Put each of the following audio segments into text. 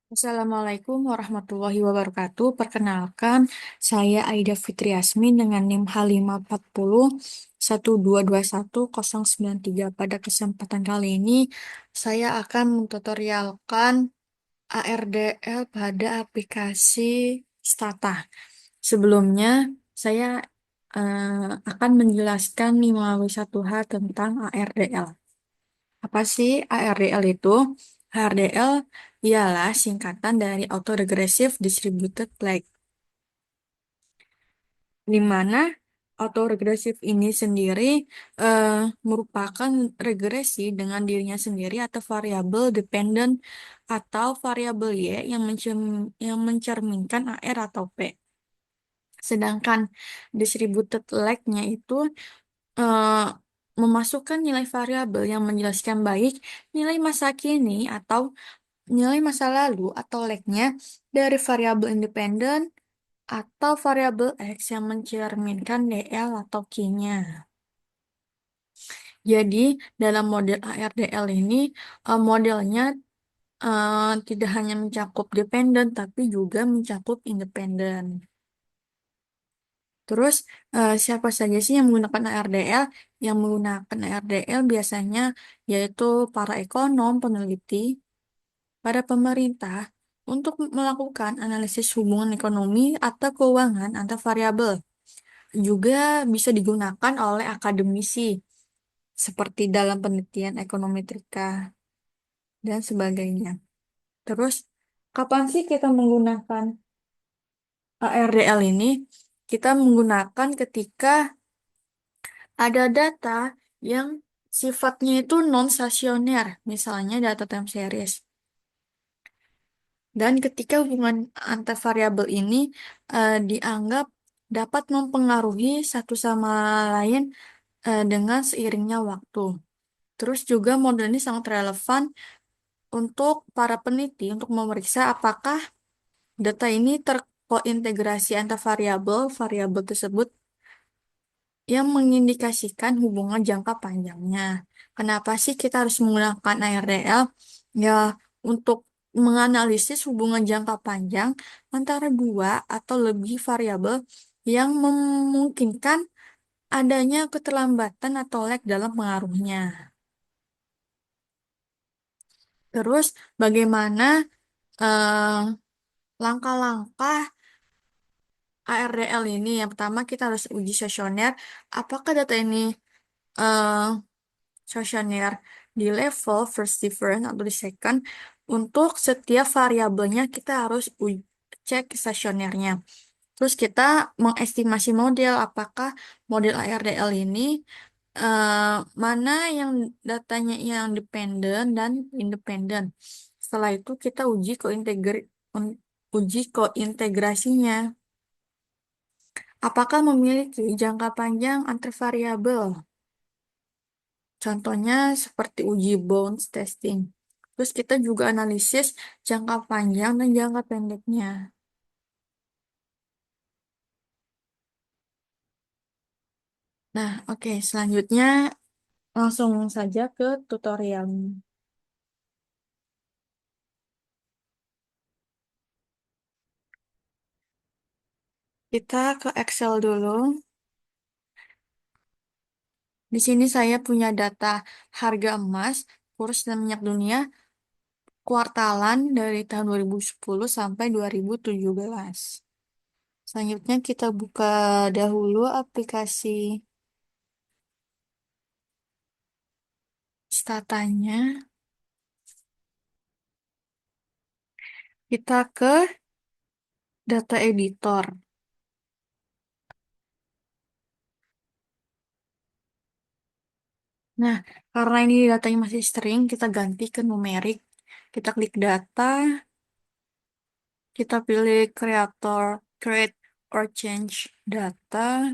Assalamualaikum warahmatullahi wabarakatuh. Perkenalkan, saya Aida Fitriasmi dengan NIM H540 1221 093. Pada kesempatan kali ini, saya akan mentutorialkan ARDL pada aplikasi Stata. Sebelumnya, saya akan menjelaskan melalui satu hal tentang ARDL. Apa sih ARDL itu? ARDL ialah singkatan dari Autoregressive Distributed Lag, di mana autoregressive ini sendiri eh, merupakan regresi dengan dirinya sendiri atau variabel dependent atau variabel Y yang mencerminkan AR atau P. Sedangkan distributed lag-nya itu eh, memasukkan nilai variabel yang menjelaskan baik nilai masa kini atau nilai masa lalu atau lagnya dari variabel independen atau variabel X yang mencerminkan DL atau Q-nya. Jadi, dalam model ARDL ini, modelnya tidak hanya mencakup dependen, tapi juga mencakup independen. Terus, siapa saja sih yang menggunakan ARDL? Yang menggunakan ARDL biasanya yaitu para ekonom, peneliti, pada pemerintah untuk melakukan analisis hubungan ekonomi atau keuangan antar variabel. Juga bisa digunakan oleh akademisi, seperti dalam penelitian ekonometrika dan sebagainya. Terus, kapan sih kita menggunakan ARDL ini? Kita menggunakan ketika ada data yang sifatnya itu non-stasioner, misalnya data time series. Dan ketika hubungan antar variabel ini dianggap dapat mempengaruhi satu sama lain dengan seiringnya waktu. Terus juga model ini sangat relevan untuk para peneliti untuk memeriksa apakah data ini terkointegrasi antar variabel, variabel tersebut yang mengindikasikan hubungan jangka panjangnya. Kenapa sih kita harus menggunakan ARDL? Ya, untuk menganalisis hubungan jangka panjang antara dua atau lebih variabel yang memungkinkan adanya keterlambatan atau lag dalam pengaruhnya. Terus, bagaimana eh, langkah-langkah ARDL ini? Yang pertama, kita harus uji sesioner. Apakah data ini eh, sesioner di level first difference atau di second? Untuk setiap variabelnya, kita harus cek sesionernya. Terus kita mengestimasi model, apakah model ARDL ini eh, mana yang datanya yang dependen dan independen. Setelah itu kita uji kointegrasinya. Apakah memiliki jangka panjang antar variabel? Contohnya seperti uji bounds testing. Terus kita juga analisis jangka panjang dan jangka pendeknya. Nah, oke, selanjutnya langsung saja ke tutorial. Kita ke Excel dulu. Di sini saya punya data harga emas, kurs dan minyak dunia kuartalan dari tahun 2010 sampai 2017. Selanjutnya kita buka dahulu aplikasi statanya. Kita ke data editor. Nah, karena ini datanya masih string, kita ganti ke numerik. Kita klik data, kita pilih create or change data.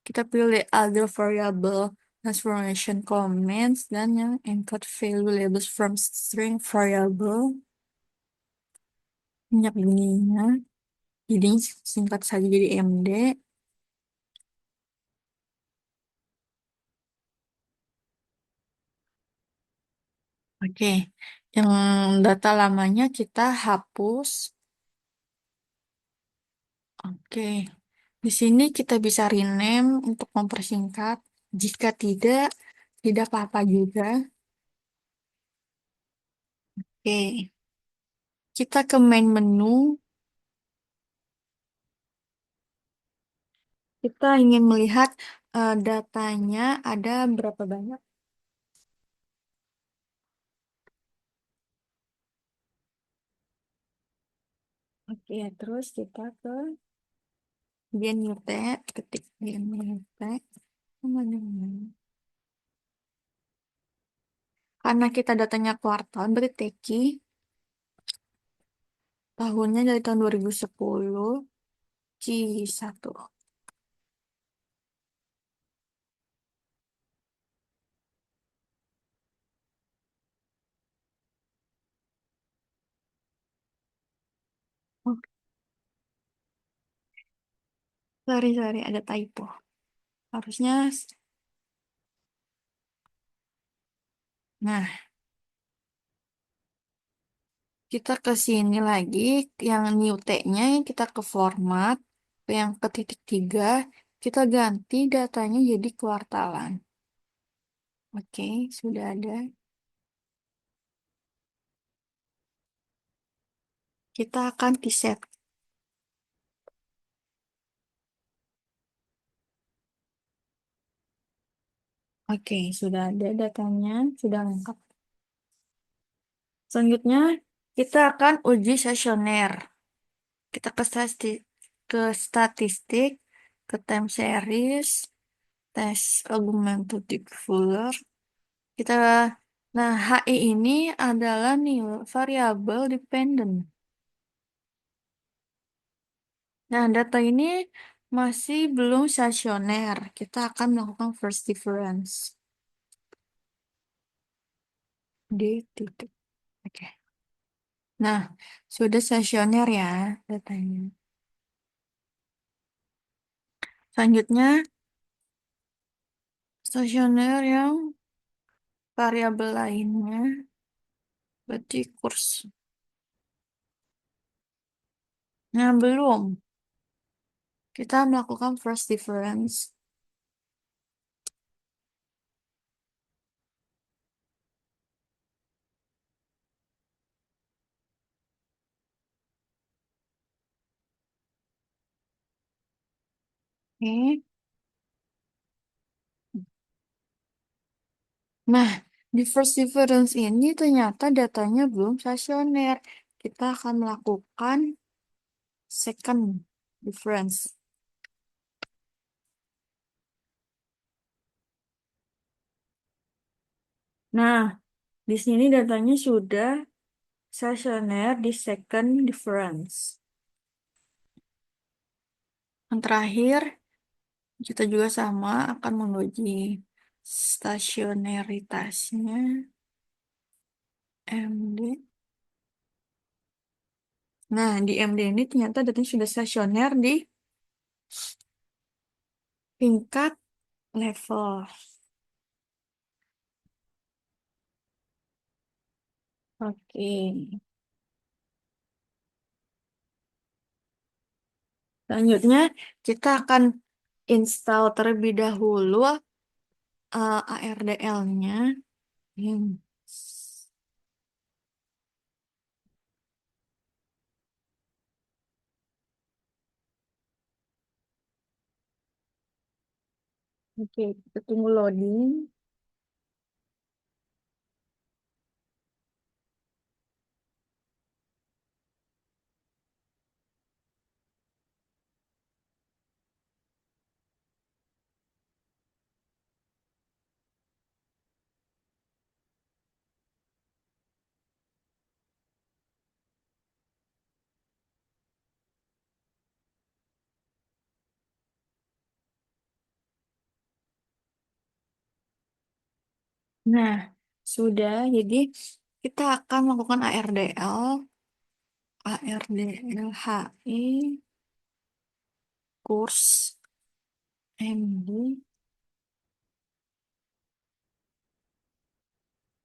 Kita pilih other variable transformation comments dan yang encode value labels from string variable minyak dunia. Jadi singkat saja jadi MD. Oke, Yang data lamanya kita hapus. Oke. Di sini kita bisa rename untuk mempersingkat. Jika tidak, tidak apa-apa juga. Oke. Kita ke main menu. Kita ingin melihat datanya ada berapa banyak. Oke, terus kita ke Gen New Tab, ketik Gen New Tab. Mana? Karena kita datanya kuartal, berarti Teki tahunnya dari tahun 2010, Q1. Oh, sorry, ada typo. Harusnya, nah, kita ke sini lagi, yang new T-nya kita ke format, yang ke titik 3, kita ganti datanya jadi kuartalan. Oke, sudah ada. Kita akan reset. Oke, sudah ada datanya, sudah lengkap. Selanjutnya, kita akan uji sesioner. Kita ke statistik, ke time series, tes augmented fuller. Kita, nah HI ini adalah nilai variabel dependent. Nah, data ini masih belum stasioner. Kita akan melakukan first difference. D titik. Oke. Nah, sudah stasioner ya datanya. Selanjutnya, stasioner yang variabel lainnya, berarti kurs. Nah, belum. Kita melakukan first difference. Oke. Nah, di first difference ini ternyata datanya belum stasioner. Kita akan melakukan second difference. Nah, di sini datanya sudah stasioner di second difference. Yang terakhir, kita juga sama akan menguji stasioneritasnya. MD. Nah, di MD ini ternyata datanya sudah stasioner di tingkat level. Oke. Selanjutnya, kita akan install terlebih dahulu ARDL-nya. Oke, kita tunggu loading. Nah, sudah. Jadi, kita akan melakukan ARDL. ARDL HI kurs MD.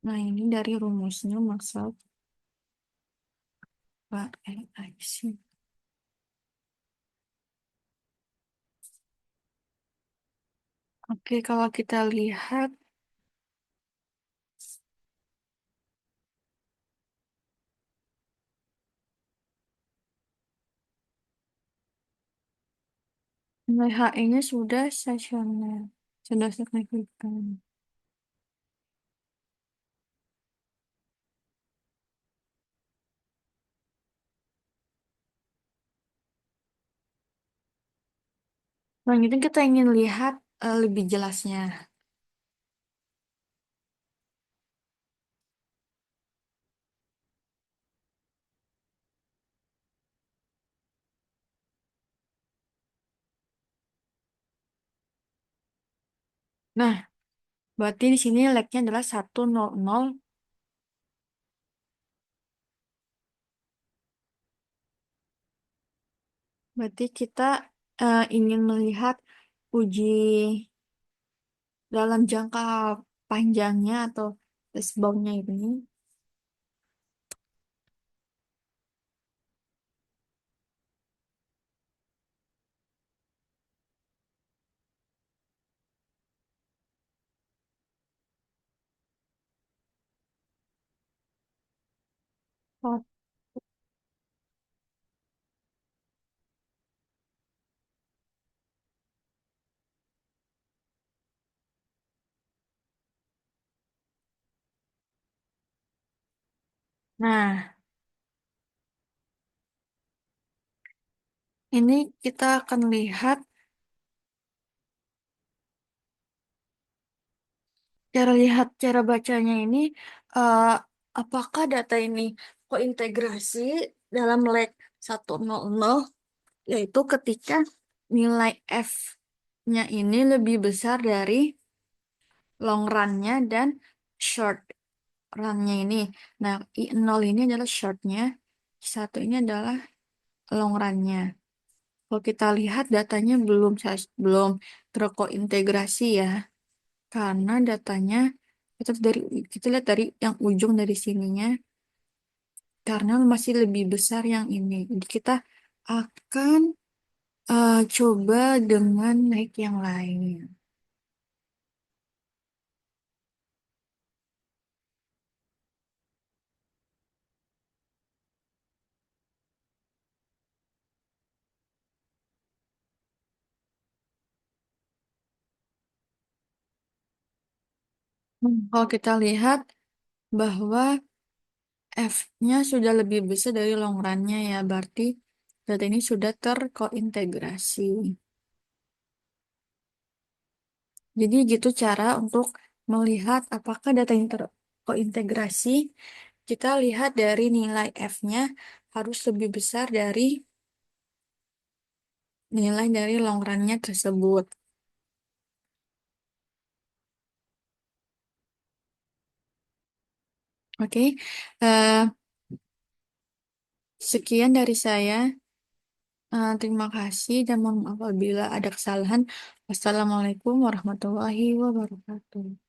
Nah, ini dari rumusnya maksud LIC. Oke, kalau kita lihat nilai HE-nya sudah stasioner, sudah signifikan. Selanjutnya kita ingin lihat lebih jelasnya. Nah, berarti di sini leg-nya adalah 100. Berarti kita ingin melihat uji dalam jangka panjangnya atau test bound-nya ini. Oh, nah, ini kita akan lihat cara bacanya ini eh, apakah data ini kointegrasi dalam leg 100, yaitu ketika nilai F-nya ini lebih besar dari long run-nya dan short run-nya ini. Nah, I0 ini adalah short-nya, I1 ini adalah long run-nya. Kalau kita lihat datanya belum terkointegrasi ya, karena datanya kita lihat dari yang ujung dari sininya, karena masih lebih besar yang ini. Jadi kita akan coba dengan naik yang lain. Kalau kita lihat bahwa F-nya sudah lebih besar dari long run-nya ya, berarti data ini sudah terkointegrasi. Jadi gitu cara untuk melihat apakah data ini terkointegrasi. Kita lihat dari nilai F-nya harus lebih besar dari nilai dari long run-nya tersebut. Oke, eh, sekian dari saya. Terima kasih dan mohon maaf apabila ada kesalahan. Wassalamualaikum warahmatullahi wabarakatuh.